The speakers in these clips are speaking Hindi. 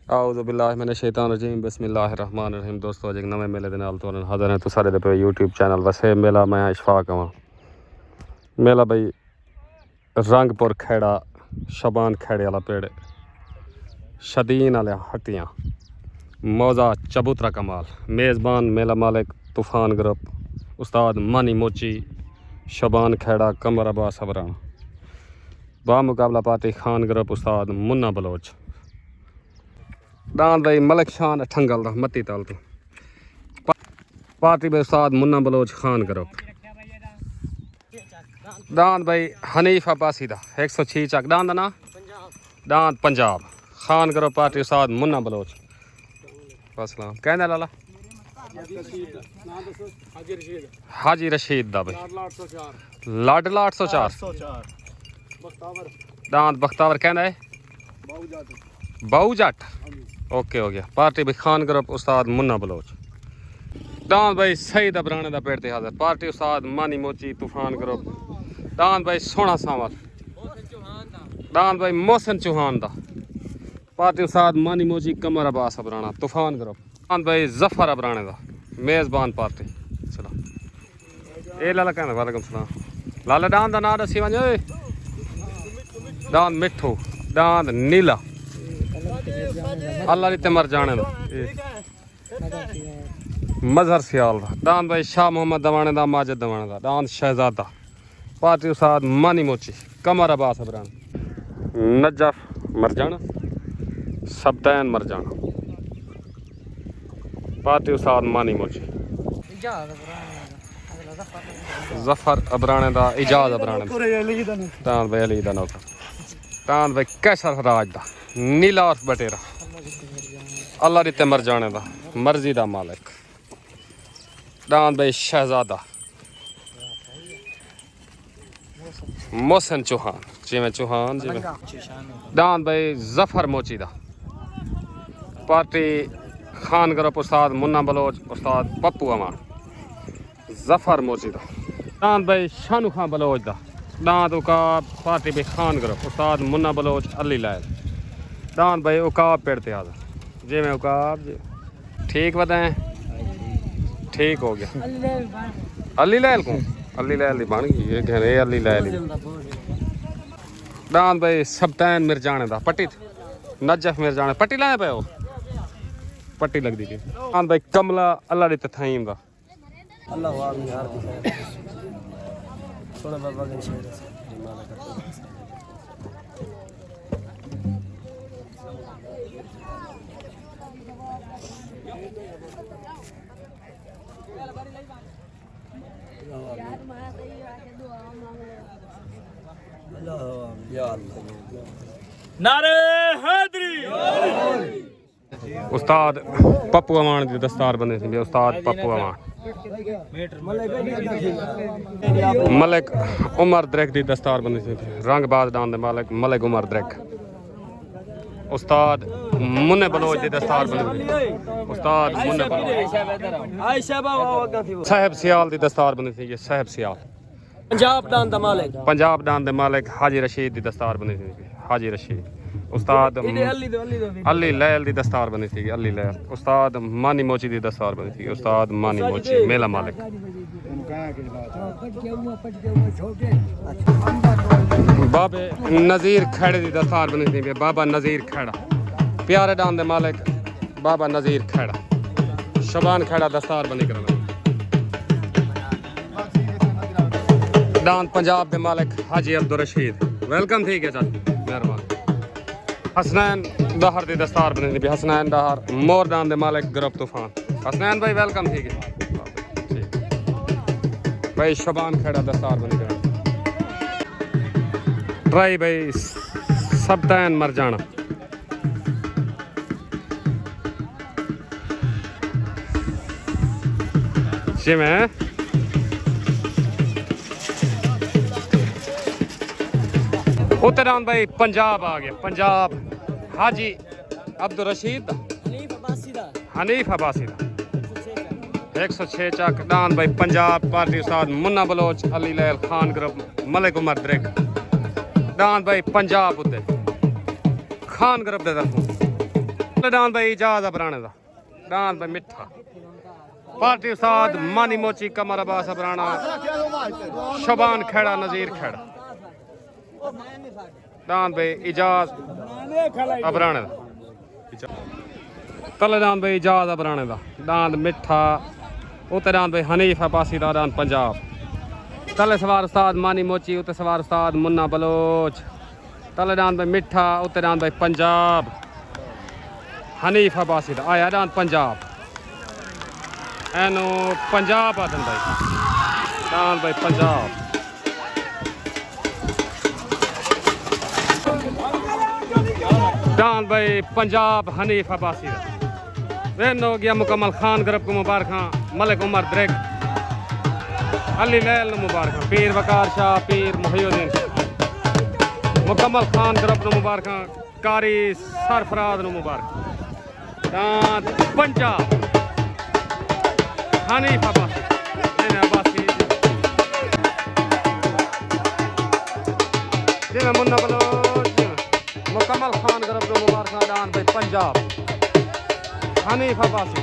आउज़ु बिल्लाहि मिनश शैतानिर रजीम बिस्मिल्लाहिर रहमानिर रहीम। दोस्तों अज एक नवे मेले के नाल तुहानू हाज़िर हैं। तो सारे दे पे यूट्यूब चैनल वसे मेला मैं इशफाक आवां। मेला बई रंगपुर खेड़ा शबान खेड़े वाला पेड़ शदीन वाले हट्टियाँ मौजा चबूतरा कमाल। मेज़बान मेला मालिक तूफ़ान ग्रुप उस्ताद मानी मोची शबान खेड़ा कमर अब्बास सबराना बामुकाबला पार्टी खान ग्रुप उस्ताद मुन्ना बलोच दान भाई मलिक शान ठंगल दा मत्ती ताल तो पार्टी भाई उस्ताद मुन्ना बलोच खान ग्रुप दान भाई हनीफ अब्बासी दा 106 चक दान दा ना दान पंजाब खान ग्रुप पार्टी उस्ताद मुन्ना बलोच अस्सलाम कहना लाला हाजी रशीद दा भाई लाडला 804 दांत बख्तावर कहना है बाऊ जट ओके हो गया। पार्टी भाई खान ग्रुप उस्ताद मुन्ना बलोच दांत भाई सईद अबराने दा पेड़ ते हाजिर पार्टी उस्ताद मानी मोची तूफान ग्रुप दांत भाई सोना सांवल दांत भाई मोहसिन चौहान दा पार्टी उस्ताद मानी मोची कमर अब्बास अबराना तूफान ग्रुप दांत भाई जफर अबराने दा मेज़बान पार्टी चलो ए लाला कहना वालेकुम सलाम लाला दांत दा नाम दसी वञो दांत मिठू दांत नीला अल्लाह ते मर जाने दा मजहर सियाल दा दांत भाई शाह मोहम्मद दवाने दा माजिद दवाने दा दांत शहजादा पार्टी उस्ताद मानी मोची कमर अब्बास अबरान नजफ मरजाना सबतैन मरजाना पार्टी उस्ताद मानी मोची जफर अबराने दा इजाज अबराने दांत भाई अली दा नौकर दांत भाई कैसर राज दा नीला और बटेरा अल्लाह रिते मर जाने दा मर्जी दा मालिक दांत भाई शहजादा मोहसिन चौहान जिमें चौहान जिमें दांत भाई जफर मोची दा पार्टी खान ग्रुप उस्ताद मुन्ना बलोच उस्ताद पप्पू अमान जफर मोची दा दांत भाई शानू खान बलोच दा दांत उकाब पार्टी भाई खान ग्रुप उस्ताद मुन्ना बलोच अली लैल दांत भाई उकाब पेड़ ते हाजिर जी मैं उकाब जी ठीक बताएं ठीक हो गया अली लैल को अली लैल बन गई ये कहने अली लैल दांत भाई सबतैन मिर्जाने दा पट्टी नजफ मिर्जाने पट्टी लाए पे पट्टी लगती थी दांत भाई कमला अल्लाह दी तथाईम दा अल्लाह यार थोड़ा बाबा के शेर नारे हैदरी उस्ताद पप्पू अमान की दस्तार बने थे उस्ताद पप्पू अमान मलिक उमर द्रेक की दस्तार बनी थी रंगबाज डान दे मालिक मलिक उमर द्रेक उस्ताद मुन्ने बलोच की दस्तार बनी थी उस्ताद मुन्ने बलोच साहब सियाल की दस्तार बनी थी ये साहब सियाल पंजाब डान दे मालिक हाजी रशीद की दस्तार बनी थी हाजी रशीद उस्ताद अली लैल की दस्तार बनी थी अली लैल उस्ताद मानी मोची की दस्तार बनी थी उस्ताद मानी मोची मेला मालिक बाबे नज़ीर खेड़े की दस्तार बनी थी बाबा नज़ीर खेड़ा प्यारे डान दे मालिक बाबा नज़ीर खेड़ा शबान खेड़ा दस्तार बनी कर दान पंजाब के मालिक हाजी अब्दुल रशीद वेलकम ठीक है सर मेहरबान हसनैन दहर की दस्तार बनी थी हसनैन दहर मोर दान दे मालिक ग्रुप तूफान हसनैन भाई वेलकम ठीक है ठीक भाई शबान खेड़ा दस्तार बनी कर ट्राई भाई सबतैन मर जाना जिमें उत्तरान भाई पंजाब आ गया पंजाब हाजी अब्दुल रशीद हनीफ अब्बासी 106 चक दान भाई पंजाब पार्टी उस्ताद मुन्ना बलोच अली लैल खान ग्रुप मलिक उमर द्रेक दान भाई पंजाब उत्ते खान ग्रुप दे तरफों डांद भाई इजाज अबराने दा डांद भाई मिठा पार्टी उस्ताद मानी मोची कमर अब्बास अबराना शबान खेड़ा नजीर खेड़ा डांद भाई इजाज अबराने दा तले डांद भाई इजाज अबराने दा डांद मिठा उते डांद भाई हनीफ अब्बासी दा डांद पंजाब तले सवार उस्ताद मानी मोची उते सवार उस्ताद मुन्ना बलोच तले डांद भाई मिठा उते डांद भाई पंजाब हनीफ अब्बासी दा आया डांद पंजाब एनो पंजाब आदन भाई डांद भाई पंजाब डांद भाई पंजाब हनीफ अब्बासी दा वेन हो गया मुकम्मल खान ग्रुप को मुबारक मलिक उमर द्रेग अली लैल मुबारक पीर वकार शाह पीर मुहिउद्दीन मुकम्मल खान ग्रुप को मुबारक कारी सरफराज नु मुबारक डांद पंजाब हनीफ अब्बासी जिन्हें मुन्ना बलोच मुकम्मल खान ग्रुप को मुबारक डांद भाई पंजाब हनीफ अब्बासी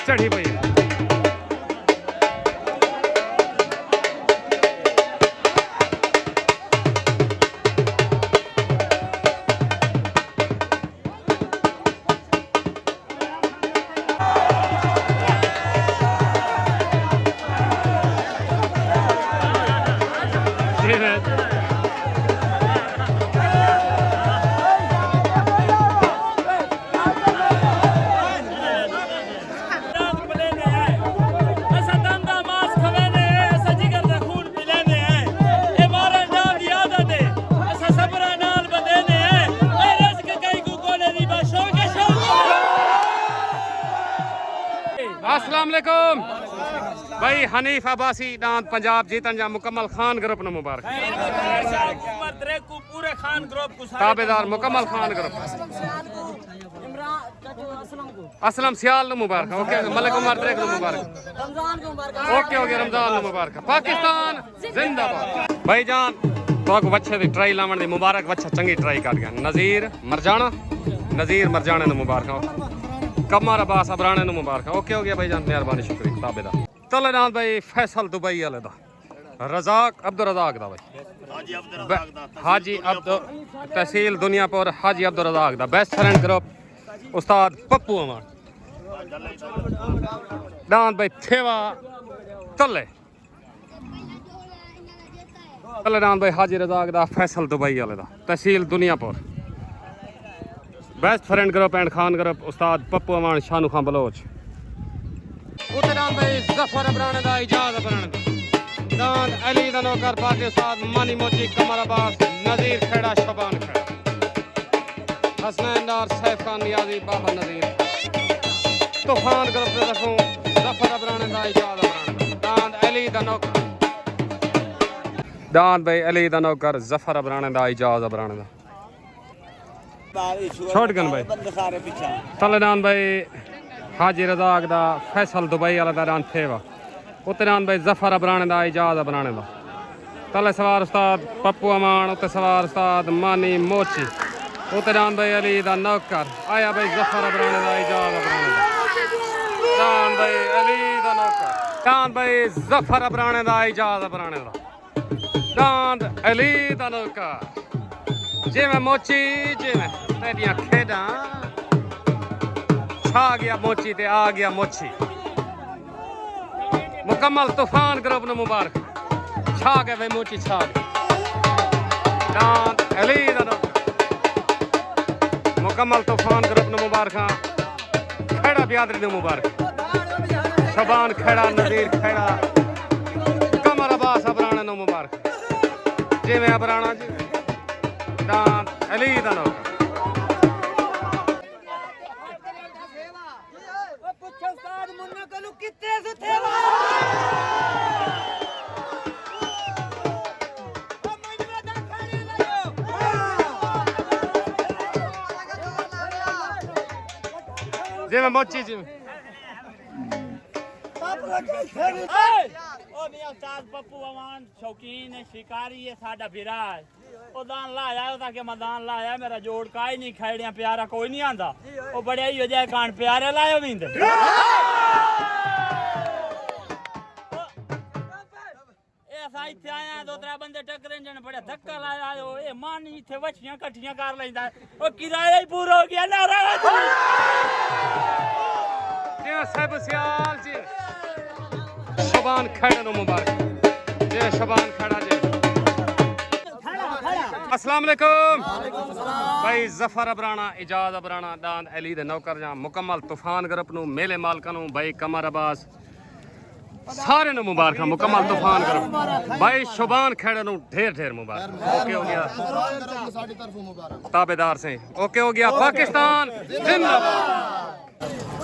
चढ़ी पई अस्सलाम वालेकुम भाई हनीफ अब्बासी डांद पंजाब जीतन जा मुकम्मल खान ग्रुप नु मुबारक पूरे खान ग्रुप को ताबेदार मुकम्मल खान ग्रुप असलम सियाल नु मुबारक ओके मलिक उमर द्रेग नु मुबारक रमजान को मुबारक ओके ओके रमजान नु मुबारक पाकिस्तान जिंदाबाद भाईजान तो वच्छे दी ट्राई लावण दी मुबारक वच्छा चंगी ट्राई कर गया नजीर मरजाना नु मुबारक कमर अब्बास अबराने नु मुबारक ओके हो गया भाईजान मेहरबानी शुक्रिया ताबेदार तले डांद भाई फैसल दुबई वाले दा रजाक अब्दुल रजाक दा भाई हाजी अब्दुल तहसील दुनियापुर हाजी अब्दुल रजाक दा बेस्ट फ्रेंड ग्रुप उस्ताद पप्पू अमान डांद भाई थेवा तले डांद भाई हाजी रजाक दा फैसल दुबई वाले दा तहसील Duniyapur best friend group and Khan group उस्ताद पप्पू अमान शानू खान बलोच उतरान भाई जफर अबराने दा इजाज अबराने दा डांद अली दा नौकर पार्टी उस्ताद मानी मोची कमर अब्बास नजीर खेड़ा शबान खेड़ा हसनैन डार सैफ खान नियाजी बाबा नजीर तूफान ग्रुप दे रखूं जफर अबराने दा इजाज अबराने दा डांद अली दा नौकर डांद भाई अली दा नौकर जफर अबराने दा इजाज अबराने दा शॉटगन भाई तले डांद भाई हाजी रजाक दा फैसल दुबई वाला दा डांद थेवा उते डांद भाई जफर अबराने दा इजाज अबराने दा तले सवार उस्ताद पप्पू अमान उते सवार उस्ताद मानी मोची उते डांद भाई अली दा नौकर आया भाई जफर अबराने दा इजाज अबराने दा डांद भाई अली दा नौकर डांद भाई जफर अबराने दा इजाज अबराने दा डांद अली दा नौकर जिवें मोची जिवें तेरियां खेडां छा गया मोची ते आ गया मोची मुकम्मल तूफान ग्रुप नु मुबारक छा गए वे मोची छा गए डांद अली दा मुकम्मल तूफान ग्रुप नु मुबारक खेड़ा बियादरी नु मुबारक शबान खेड़ा नजीर खेड़ा कमर अब्बास अबराना नु मुबारक जिवें अबराना जी डांद अली दा नौकर जिवें मोची जिवें ओ मियां उस्ताद पप्पू अमान शौकीन है शिकारी है साडा विराज ओ दान लाया ओदा के मैदान लाया मेरा जोड़ काई नहीं खैड़ियां प्यारा कोई नहीं आंदा ओ बड़े ही हो जाए कान प्यारे लायो विंद ऐसा इत्थे आया दो त्रै बंदे टकरे जने बड़ा धक्का लाया ए मान इत्थे वछियां कट्ठियां कर लैंदा ओ किराया ही पूरा हो गया नारा जी सब सियाल जी शबान खड़ा नो मुबारक जी शबान खड़ा जी अस्सलाम वालेकुम भाई जफर अबराना इजाज अबराना दान अली दे नौकर जा मुकम्मल तूफान ग्रुप नु मेले मालकां नु भाई कमर अब्बास सारे नु मुबारक मुकम्मल तूफान ग्रुप भाई शबान खड़ा नु ढेर ढेर मुबारक ओके हो गया साडी तरफ मुबारक ताबेदार से ओके हो गया पाकिस्तान जिंदाबाद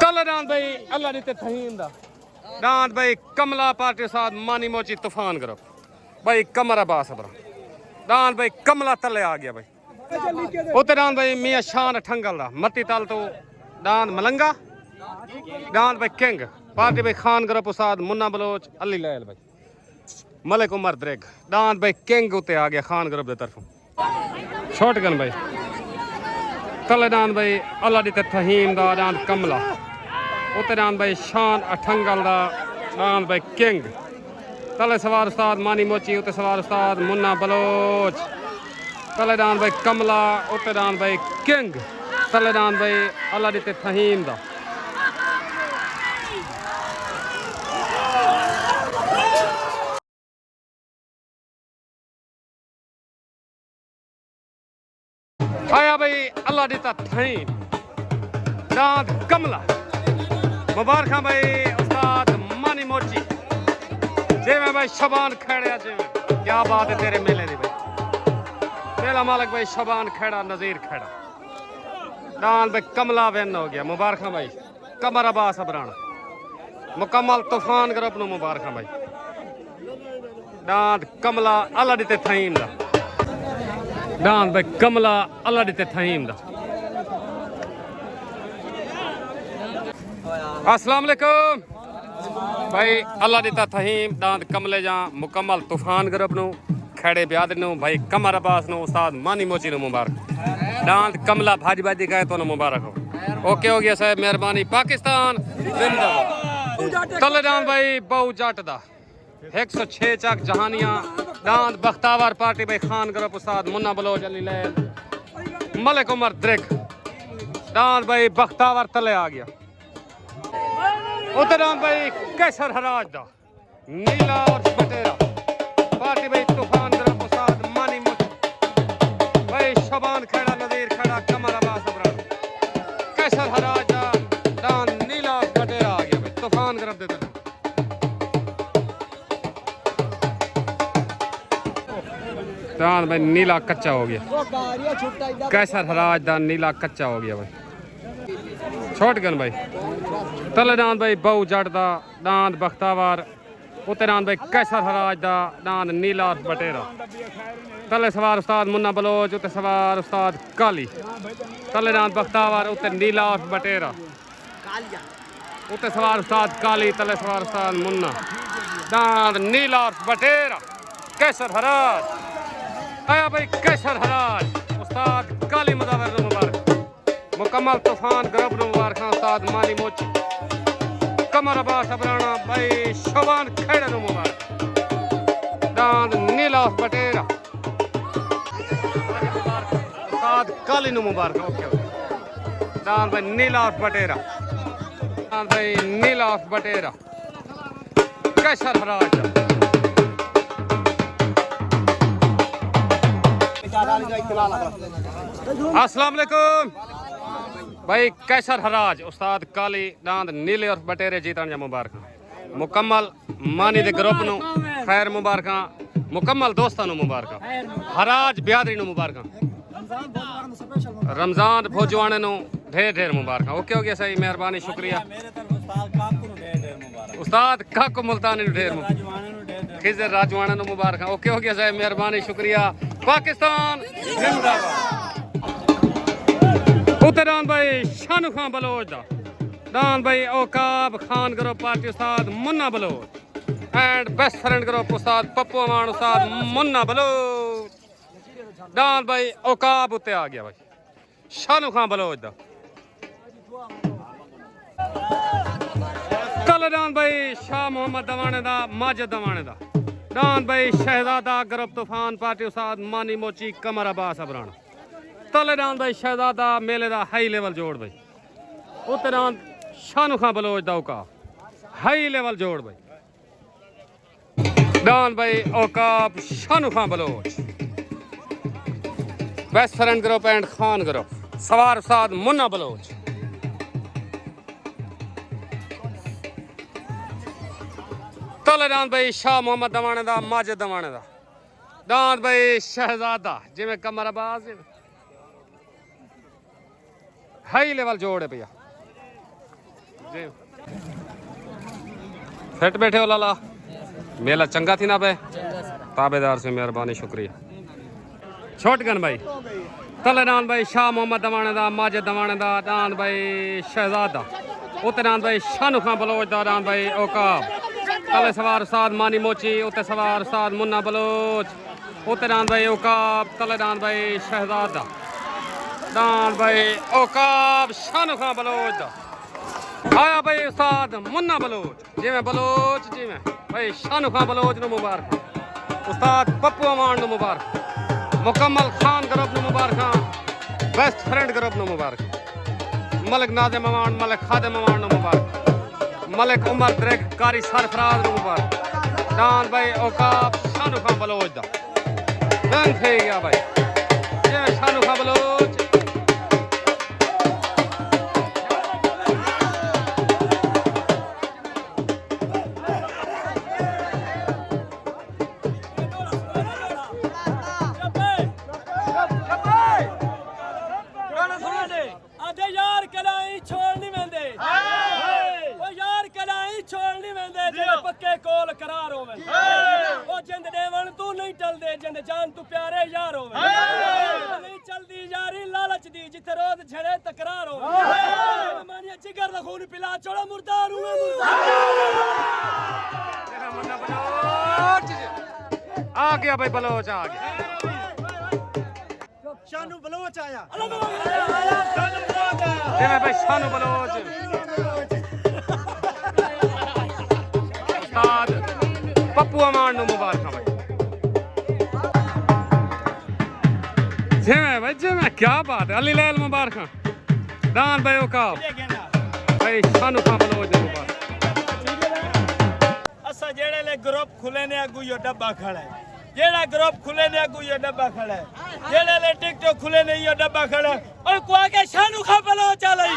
कल दान भाई अल्लाह दी ते थहीम दा दान भाई कमला पार्टी साथ मानी मोची तूफान ग्रुप भाई कमर अब्बास अबरा दान भाई कमला तले आ गया भाई उते दान भाई मियां शान ठंगल दा मत्ती तल तो दान मलंगा दान भाई किंग पार्टी भाई खान ग्रुप उस्ताद मुन्ना बलोच अली लैल भाई मलिक उमर द्रेग दान भाई किंग उते आ गया खान ग्रुप दे तरफों छोटगन भाई तले दान भाई अल्लाह दी ते थहीम दा दान कमला उते दान भाई शान अठंगल दा दान भाई किंग तले सवार उस्ताद मानी मोची उते सवार उस्ताद मुन्ना बलोच तले दान भाई कमला उते दान भाई किंग तले दान भाई अल्लाह दी ते थहीम दा आया भाई अल्लाह दी ते थहीम दान कमला मुबारक भाई उस्ताद मानी मोची जे मैं भाई शबान खड़ा जे क्या बात है तेरे मेले दी भाई मेला मालिक भाई शबान खड़ा नजीर खड़ा दान भाई कमला वेन हो गया मुबारक भाई कमर अब्बास अबराना मुकम्मल तूफान ग्रुप नु मुबारक भाई दान कमला अल्लाह दी ते थहीम दा दान भाई कमला अल्लाह दी ते थहीम दा अस्सलाम वालेकुम भाई अल्लाह दी तहीम दांद कमले जा मुकम्मल तूफान ग्रुप नु खड़े ब्याद नु भाई कमर अब्बास नु उस्ताद मानी मोची नु मुबारक दांद कमला भाजी भाजी गए तो नु मुबारक हो ओके हो गया साहब मेहरबानी पाकिस्तान जिंदाबाद तले दांद भाई बहु जट दा 106 चक जहानिया दांद बख्तावर पार्टी भाई खान ग्रुप उस्ताद मुन्ना बलोच अली लैल मलिक उमर द्रिग दांद भाई बख्तावर तले आ गया उतराम भाई कैसर हराज दा नीला और बटेरा पार्टी भाई तूफान ग्रुप उस्ताद मानी मोची भाई शबान खड़ा नजीर खड़ा कमर अब्बास अबराना कैसर हराज दा दान नीला और बटेरा आ गया भाई तूफान ग्रुप दे दान भाई नीला कच्चा हो गया कैसर हराज दा नीला कच्चा हो गया भाई छोटगन भाई तले दान भाई बहु जट दा दांद बख्तावर उते दान भाई कैसर हराज दा दान नीला बटेरा तले सवार उस्ताद मुन्ना बलोच उते सवार उस्ताद काली तले दान बख्तावर उते नीला बटेरा उते सवार उस्ताद काली तले सवार उस्ताद मुन्ना दांद नीला बटेरा कैसर हराज आया भाई कैसर हराज उस्ताद काली मुदावर मुबारक मुकम्मल तूफान ग्रुप मुबारक उस्ताद मानी मोची कमर अब्बास अबराना भाई शबान खड़ा मुबारक दांद नीला बटेरा उस्ताद काली मुबारक ओके दांद भाई नीला बटेरा दांद भाई नीला बटेरा कैसर हराज अस्सलाम वालेकुम भाई कैसर हराज उस्ताद काली दांद नीले और बटेरे जीतन जा मुबारक मुकम्मल मानी दे ग्रुप नु खैर मुबारक मुकम्मल दोस्तां नु मुबारक हराज बियादरी नु मुबारक रमजान भोजवाने नु ढेर ढेर मुबारक ओके हो गया सही मेहरबानी शुक्रिया उस्ताद काकू मुल्तानी नु ढेर मुबारक खिजर राजवाना नु मुबारक ओके हो गया सही मेहरबानी शुक्रिया पाकिस्तान जिंदाबाद उतरान भाई शानू खान बलोच दा दान भाई औकाब खान ग्रुप पार्टी उस्ताद Munna Baloch and best friend group उस्ताद पप्पू अमान उस्ताद मुन्ना बलोच दान भाई औकाब उत्ते आ गया भाई शानू खान बलोच दा कलदान भाई शाह मोहम्मद दवाने दा माजिद दवाने दा दान भाई शहजादा ग्रुप तूफान पार्टी उस्ताद मानी मोची कमर अब्बास अबराना तलेदान भाई शहजादा मेले दा हाई लेवल जोड़ भाई उत्तरान शानू खान बलोच दा औकाब हाई लेवल जोड़ भाई दान भाई औकाब Shanu Khan Baloch best friend group and Khan group सवार उस्ताद मुन्ना बलोच तलेदान भाई शाह मोहम्मद दवाने दा माजिद दवाने दा दान भाई शहजादा जिमें कमर अब्बास हाई लेवल जोड़ है भैया जी फिट बैठे हो लाला मेला चंगा थी ना बे ताबेदार से मेहरबानी शुक्रिया छोटगन भाई तलेदान भाई शाह मोहम्मद दवाने दा माजिद दवाने दा दान भाई शहजादा उत्ते दान भाई शानू खान बलोच दा दान भाई औकाब तले सवार उस्ताद मानी मोची उत्ते सवार उस्ताद मुन्ना बलोच उत्ते दान भाई औकाब तलेदान भाई शहजादा दान भाई औकाब शानू खान बलोच दा आया भाई उस्ताद मुन्ना बलोच जिमें बलोच जिमें भाई शानू खान बलोच नु मुबारक उस्ताद पप्पू अमान नु मुबारक मुकम्मल खान ग्रुप नु मुबारक बेस्ट फ्रेंड ग्रुप नु मुबारक मलिक नाज़िम अमान मलिक खादिम अमान नु मुबारक मलिक उमर द्रेग कारी सरफराज नु मुबारक दान भाई औकाब शानू खान बलोच दा रंग थे गया भाई जिमें शानू खान बलोच पक्के कोल करार होवे ओ जिंद देवन तू नहीं टलदे जिंद जान तू प्यारे यार होवे नहीं चलदी यारी लालच दी जिथे रोज छड़े तकरार होवे मानिया जिगर दा खून पिला छोड़ा मुर्दार हुए आ गया भाई बलोच आ गया शानू बलोच आया भाई शानू बलोच पप्पू अमान नु मुबारक भाई जिमें भाई जिमें क्या बात है अली लैल मुबारक दान भाई औकाब भाई शानू खान बलोच मुबारक असा जेड़े ले ग्रुप खुले ने अगू यो डब्बा खड़ा है जेड़ा ग्रुप खुले ने अगू यो डब्बा खड़ा है जेड़े ले टिकटॉक खुले ने यो डब्बा खड़ा है ओए को आके शानू खान बलोच चलई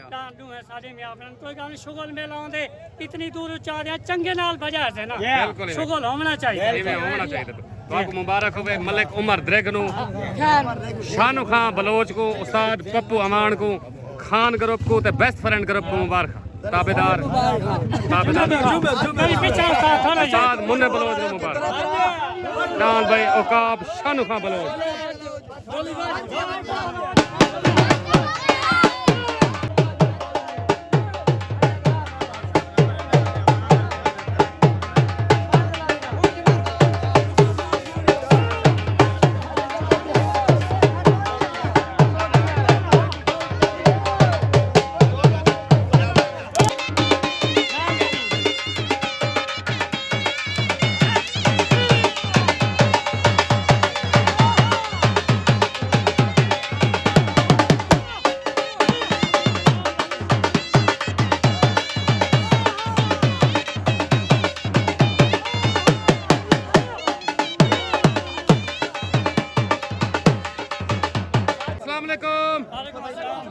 डांडू है सारे में आपन कोई गाने शुगल में लाਉਂਦੇ इतनी दूर चारे चंगे नाल बजा से ना शुगल होना चाहिए इवे होना चाहिए तो आपको मुबारक होवे मलिक उमर द्रेग नु शानू खान बलोच को उस्ताद पप्पू अमान को खान ग्रुप को ते बेस्ट फ्रेंड ग्रुप को मुबारक ताबेदार उस्ताद मुन्ना बलोच को मुबारक दान भाई औकाब शानू खान बलोच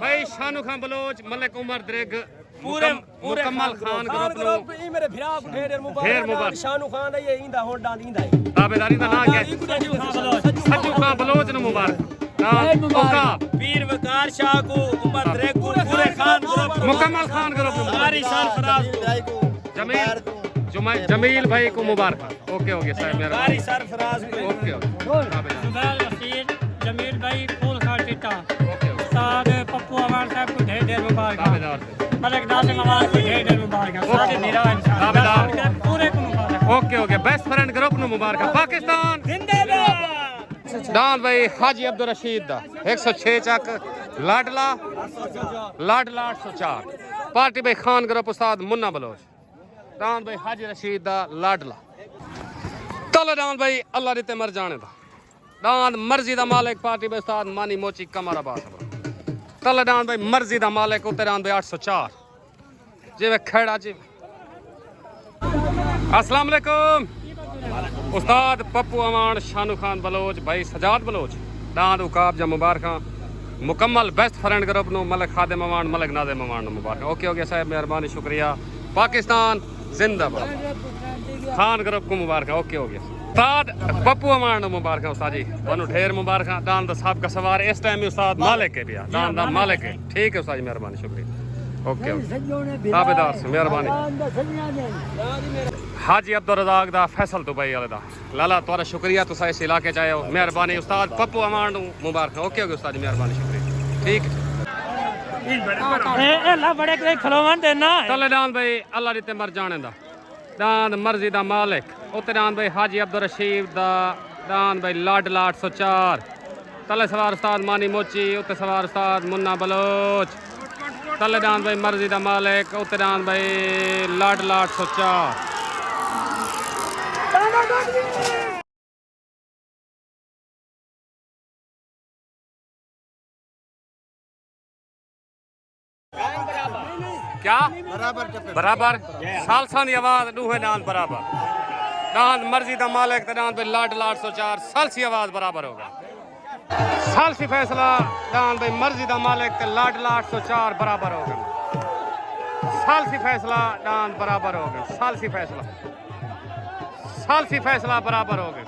भाई शानू खान बलोच मलिक उमर द्रेग पूरे मुकम्मल खान ग्रुप ई मेरे फिरा ढेर मुबारक शानू खान ये इंदा होड़ डांदींदा है ताबेदारी दा ना क्या सज्जू खान बलोच नु मुबारक पीर वकार शाह को उमर द्रेग को पूरे खान ग्रुप मुकम्मल खान ग्रुप कारी सरफराज को जमील भाई को मुबारक ओके साहब मेरा कारी सरफराज को ओके जुबैर वसीर जमील भाई फूल खान टिट्टा ओके मालिक नाज़िम अमान को ढेर ढेर मुबारक सारे मेरा दावेदार पूरे को मुबारक okay okay best friend group नु मुबारक पाकिस्तान डांद भाई हाजी अब्दुल रशीद दा 106 चक लाडला 804 पार्टी भाई खान ग्रुप उस्ताद मुन्ना बलोच डांद भाई हाजी रशीद दा लाडला तले डांद भाई अल्लाह रीते मर जाने दा डांद मर्जी दा मालिक पार्टी भाई उस्ताद मानी मोची कमराबाद तले डांद भाई मर्जी दा मालिक उते डांद भाई 804 जिवे खेड़ा जी अस्सलाम वालेकुम उस्ताद पप्पू अमान शानू खान बलोच भाई सजाद बलोच दांद उकाब जा मुबारक मुकम्मल बेस्ट फ्रेंड ग्रुप नु मलिक खादिम अमान मलिक नाज़िम अमान नु मुबारक ओके ओके साहब मेहरबानी शुक्रिया पाकिस्तान जिंदाबाद खान ग्रुप को मुबारक ओके ओके उस्ताद पप्पू अमान नु मुबारक उस्ताद जी तुहानू ढेर मुबारक दांद दा साहब का सवार इस टाइम उस्ताद मालिक है भैया दांद दा मालिक है ठीक है उस्ताद जी मेहरबानी शुक्रिया ओके ताबेदार से मेहरबानी हाजी अब्दुल रज़ाक दा फैसल दुबई वाले दा लाला तुहारा शुक्रिया तुसा इस इलाके च आए हो मेहरबानी उस्ताद पप्पू अमान नु मुबारक ओके ओके उस्ताद जी मेहरबानी शुक्रिया ठीक ए ला बड़े कोई खलोवन देना तले डांद भाई अल्लाह रीते मर जाने दा दांद मर्जी दा मालिक उते डांद भाई हाजी अब्दुल रशीद दा दांद भाई लाडला 804 तले सवार उस्ताद मानी मोची उते सवार उस्ताद मुन्ना बलोच तले डांद भाई मर्जी दा मालिक उते डांद भाई लाडला 804 क्या बराबर सालसा दी आवाज दूहे दांद बराबर दांद मर्जी दा मालिक ते दांद भाई लाडला 804 सालसी आवाज बराबर होगा सालसी फैसला दांद भाई मर्जी दा मालिक ते लाडला 804 बराबर होगा सालसी फैसला दांद बराबर होगा सालसी फैसला बराबर होगा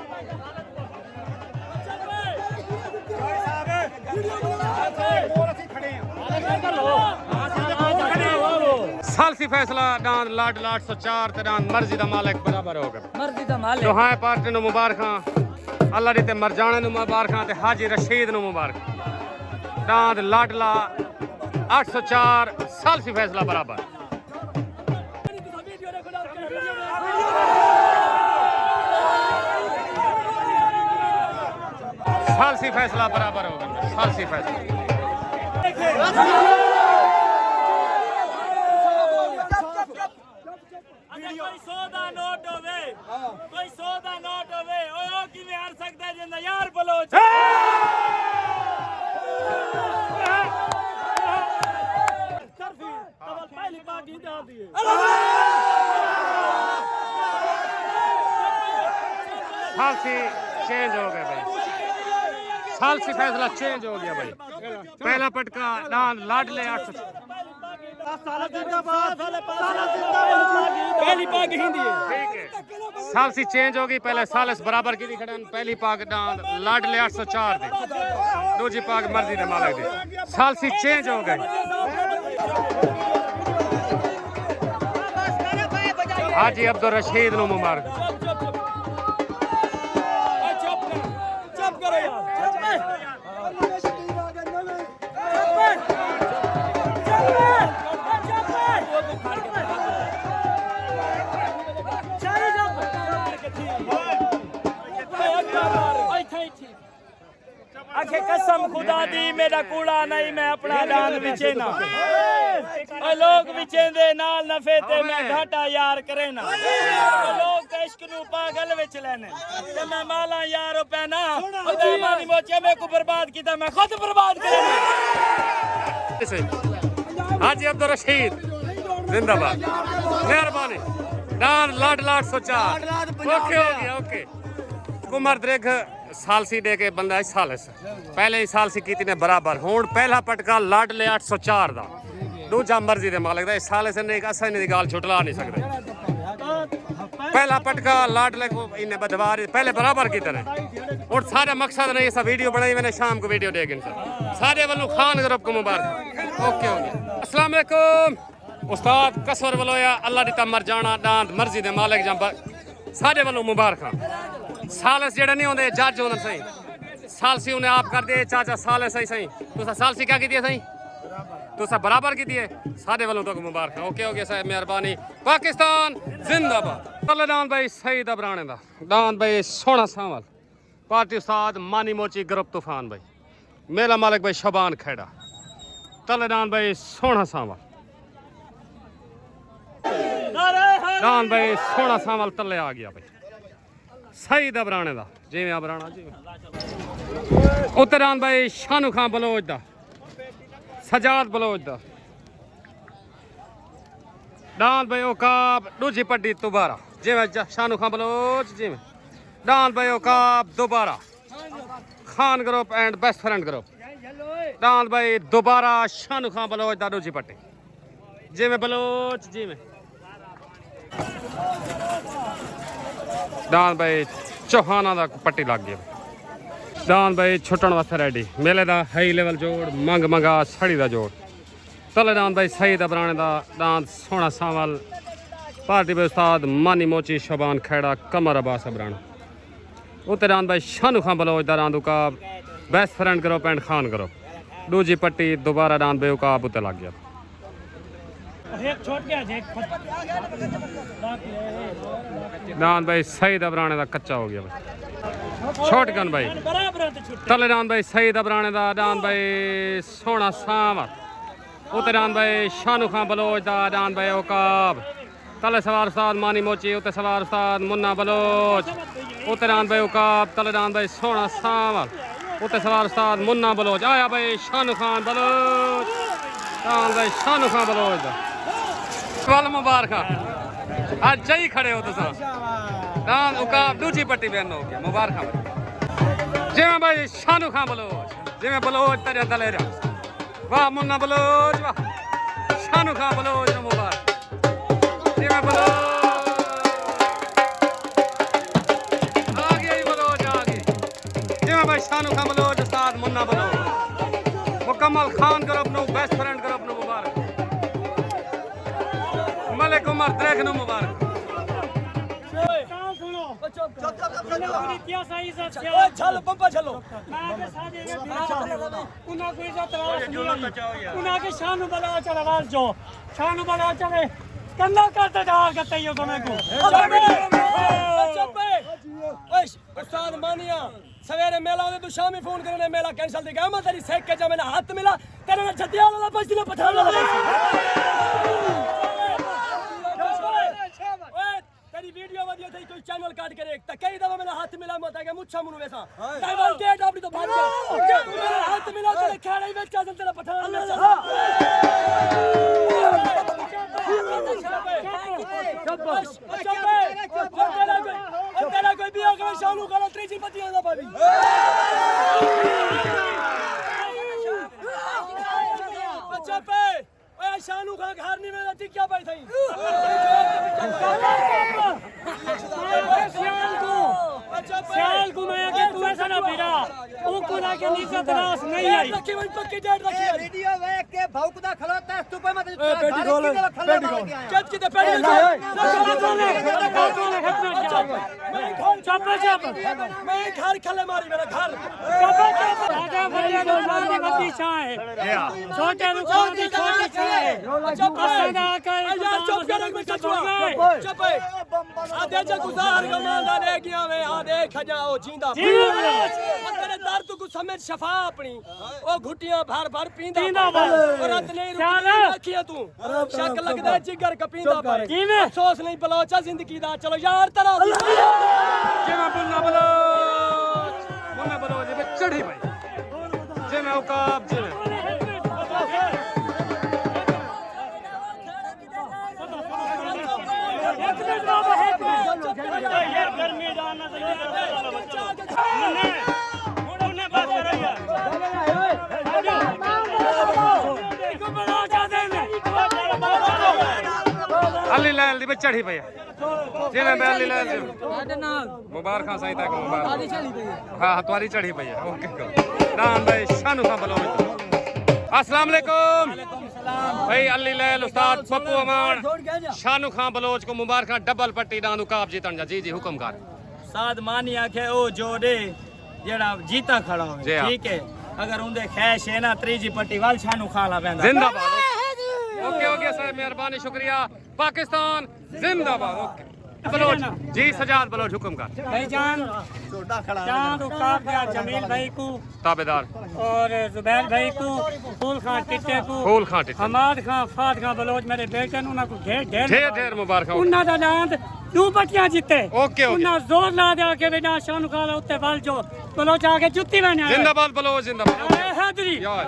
सालसी फैसला डांद लाडला 804 ते डांद मर्जी दा मालिक बराबर होगा मर्जी दा मालिक जो है पार्टी नु मुबारक अल्लाह रीते मर जाने नु मुबारक ते हाजी रशीद नु मुबारक डांद लाडला 804 सालसी फैसला बराबर सालसी फैसला बराबर होगा सालसी फैसला कोई 100 दा नोट होवे कोई 100 दा नोट होवे ओ किवें हार सकदा है जिंदा यार बलोच पहली पागी डाल दिए सालसी चेंज हो गया भाई सालसी फैसला चेंज हो गया भाई पहला पटका डांद लाडले 804 पहली पाग हिंदी है ठीक है सालसी चेंज होगी पहले सालस बराबर की खड़न पहली पाग डांद लाडले 804 दे दूजी पाग मर्जी दे मालिक दे सालसी चेंज हो गई हाजी अब्दुल रशीद नु मुबारक चुप करो यार आखे कसम खुदा दी मेरा कूड़ा नहीं मैं अपना दान विचे ना ओ लोग विचे दे नाल नफे ते मैं घाटा यार करे ना ओ लोग ते इश्क नु पागल विच लेने ते मैं माला यार पे ना ओ ते मारी मोचे मैं को बर्बाद कीता मैं खुद बर्बाद करे हाजी अब्दुल रशीद जिंदाबाद मेहरबानी दान लाडला 804 ओके हो गया ओके कुमार द्रेग सालसी दे के बंदा सालस पहले ही सालसी की ने बराबर हुण पहला पटका लाडले 804 दा दूजा मर्जी दे मालिक दा सालस ने एक असा ने गाल छुटला नहीं सकदे पहला पटका लाडले को इने बदवार पहले बराबर की तरह और सारा मकसद नहीं ऐसा वीडियो बनाई मैंने शाम को वीडियो देख सारे वालों खान ग्रुप को मुबारक ओके ओके अस्सलाम वालेकुम उस्ताद कसवर वलोया अल्लाह दी मर जाना दांत मर्जी दे मालिक जंब सारे वालों मुबारक सालस जेड़ा नहीं होंदे जज होंदे सही सालसी उन्हें आप कर दे चाचा सालस सही सही तुसा सालसी क्या कीती सही तुसा बराबर की दिए साढ़े वालों तक मुबारक ओके ओके साहब मेहरबानी पाकिस्तान जिंदाबाद तले दान भाई सही दबराने दा दान भाई सोना सावल पार्टी उस्ताद मानी मोची ग्रुप तूफान भाई मेला मालिक भाई शबान खेड़ा तले दान भाई सोना सावल दान भाई सोना सावल तले आ गया भाई सही दबराने दा जिवें अबराना जिवें उत्तरान भाई शानू खान बलोच दा सजाद बलोच दा दान भाई ओकाब दूजी पट्टी दोबारा जिवें शानू खान बलोच जिवें दान भाई ओकाब दोबारा Khan group and best friend group दान भाई दोबारा शानू खान बलोच दा दूजी पट्टी जिवें बलोच जिवें दान भाई चौहाना दा पट्टी लग गया दान भाई छुट्टन वास्ते रेडी मेले दा हाई लेवल जोड़ मंग मंगा सड़ी दा जोड़ तले दान भाई सही दा बनाने दा दान सोना सावल पार्टी पे उस्ताद मानी मोची शबान खेड़ा कमर अब्बास अबराना उत्ते दान भाई शानू खान बलोच दा दान उकाब best friend group and Khan group दूजी पट्टी दोबारा दान भाई उकाब उत्ते लग गया दान भाई सही दबराने दा कच्चा हो गया भाई छोट गन भाई तले दान भाई सही दबराने दा दान भाई सोना सावल उत्ते दान भाई शानू खान बलोच दा दान भाई ओकाब तले सवार उस्ताद मानी मोची उत्ते सवार उस्ताद मुन्ना बलोच उत्ते दान भाई ओकाब तले दान भाई सोना सावल उत्ते सवार उस्ताद मुन्ना बलोच आया भाई शानू खान बलोच दान भाई शानू खान बलोच दा वाल मुबारक आज जई खड़े हो तुसा दान उकाब दूजी पट्टी बहन हो गया मुबारक जिवें भाई शानू खान बलोच जिवें बलोच तेरे तले रहा वाह मुन्ना बलोच वाह शानू खान बलोच मुबारक जिवें बलोच आ गया ही बलोच आ गई जिवें भाई शानू खान बलोच उस्ताद मुन्ना बलोच मुकम्मल खान ग्रुप नु बेस्ट फ्रेंड ग्रुप नु मुबारक मलिक उमर द्रेख नु मुबारक चल पंपा चलो शानू बला चले वाल जो शानू बला चले कंधा करते डाल करते यो तुम्हें को उस्ताद मानिया सवेरे मेला होने तू शामी फोन करने मेला कैंसिल दे गया मैं तेरी सेक के जब मैंने हाथ मिला तेरे ने छतिया वाला पैसे ने पठान वाला तेरी वीडियो वदियो थी कोई चैनल काट करे एक कई दफा मैंने हाथ मिला मत आगे मुच्छा मुनु वैसा डाइवल डेट अपनी तो भाग गया तू मेरा हाथ मिला तेरे खेड़ा ही बेचा तेरा पठान तेरा कोई भी होगा शानू का त्रीजी पति होगा भाभी अच्छा पे ओए शानू का घर नहीं मेरा ठीक क्या भाई थई सियाल को मैं के तू ऐसा ना भिड़ा ओ को ना के नीचे तरास नहीं आई रखी वही पक्की डेट रखी वीडियो देख के भौंकदा खलोता है तू पे मत पेटी खोल चट की पेटी मैं घर खले मारी मेरा घर आजा भैया रोमानी बत्ती छाए छोटे रुकों की छोटी छाए पसंदा कर यार चुप कर एक मिनट चुप आधे जा गुजार गमांदा ले गया मैं आधे खजाओ जिंदा तेरे दर्द को समझ शफा अपनी ओ घुटियां भर भर पींदा और रत नहीं रखिया तू शक लगदा जिगर का पींदा पर अफसोस नहीं बलोचा जिंदगी दा चलो यार तेरा जिवें मुन्ना बलोच जे चढ़ी भाई जिवें औकाब जिवें गर्मी डालना अली लैल दी चढ़ी पई जिवें मैं अली लैल मुबारक साईं तक मुबारक हां तुम्हारी चढ़ी पई है ओके दान भाई शानू खान बलोच अस्सलाम वालेकुम भाई अली लैल उस्ताद पप्पू अमान शानू खान बलोच को मुबारक डबल पट्टी दान उकाब जीतन जा जी जी हुक्म कर साद मानी आखे ओ जोड़े जेड़ा जीता खड़ा हो ठीक है अगर उनके खैश है ना त्रीजी पट्टी वाल छानू खाला पैंदा जिंदाबाद। ओके ओके सर, मेहरबानी, शुक्रिया। पाकिस्तान जिंदाबाद। ओके बलोच जी, सजाद बलोच हुक्म कर। भाईजान चांद उकाब दिया जमील भाई को ताबेदार और जुबैर भाई को, फूल खान टिट्टे को, फूल खां टिट्टे, हमाद खान, फात खान बलोच मेरे बेटे उन्होंने को ढेर ढेर ढेर ढेर मुबारक। उन्ना दा लांद दो पट्टियां जिते। ओके ओके, उन्ना जोर ला दे के बेटा शान खाला उत्ते बल जो बलोच आके जुत्ती बने। जिंदाबाद बलोच, जिंदाबाद। हैदरी यार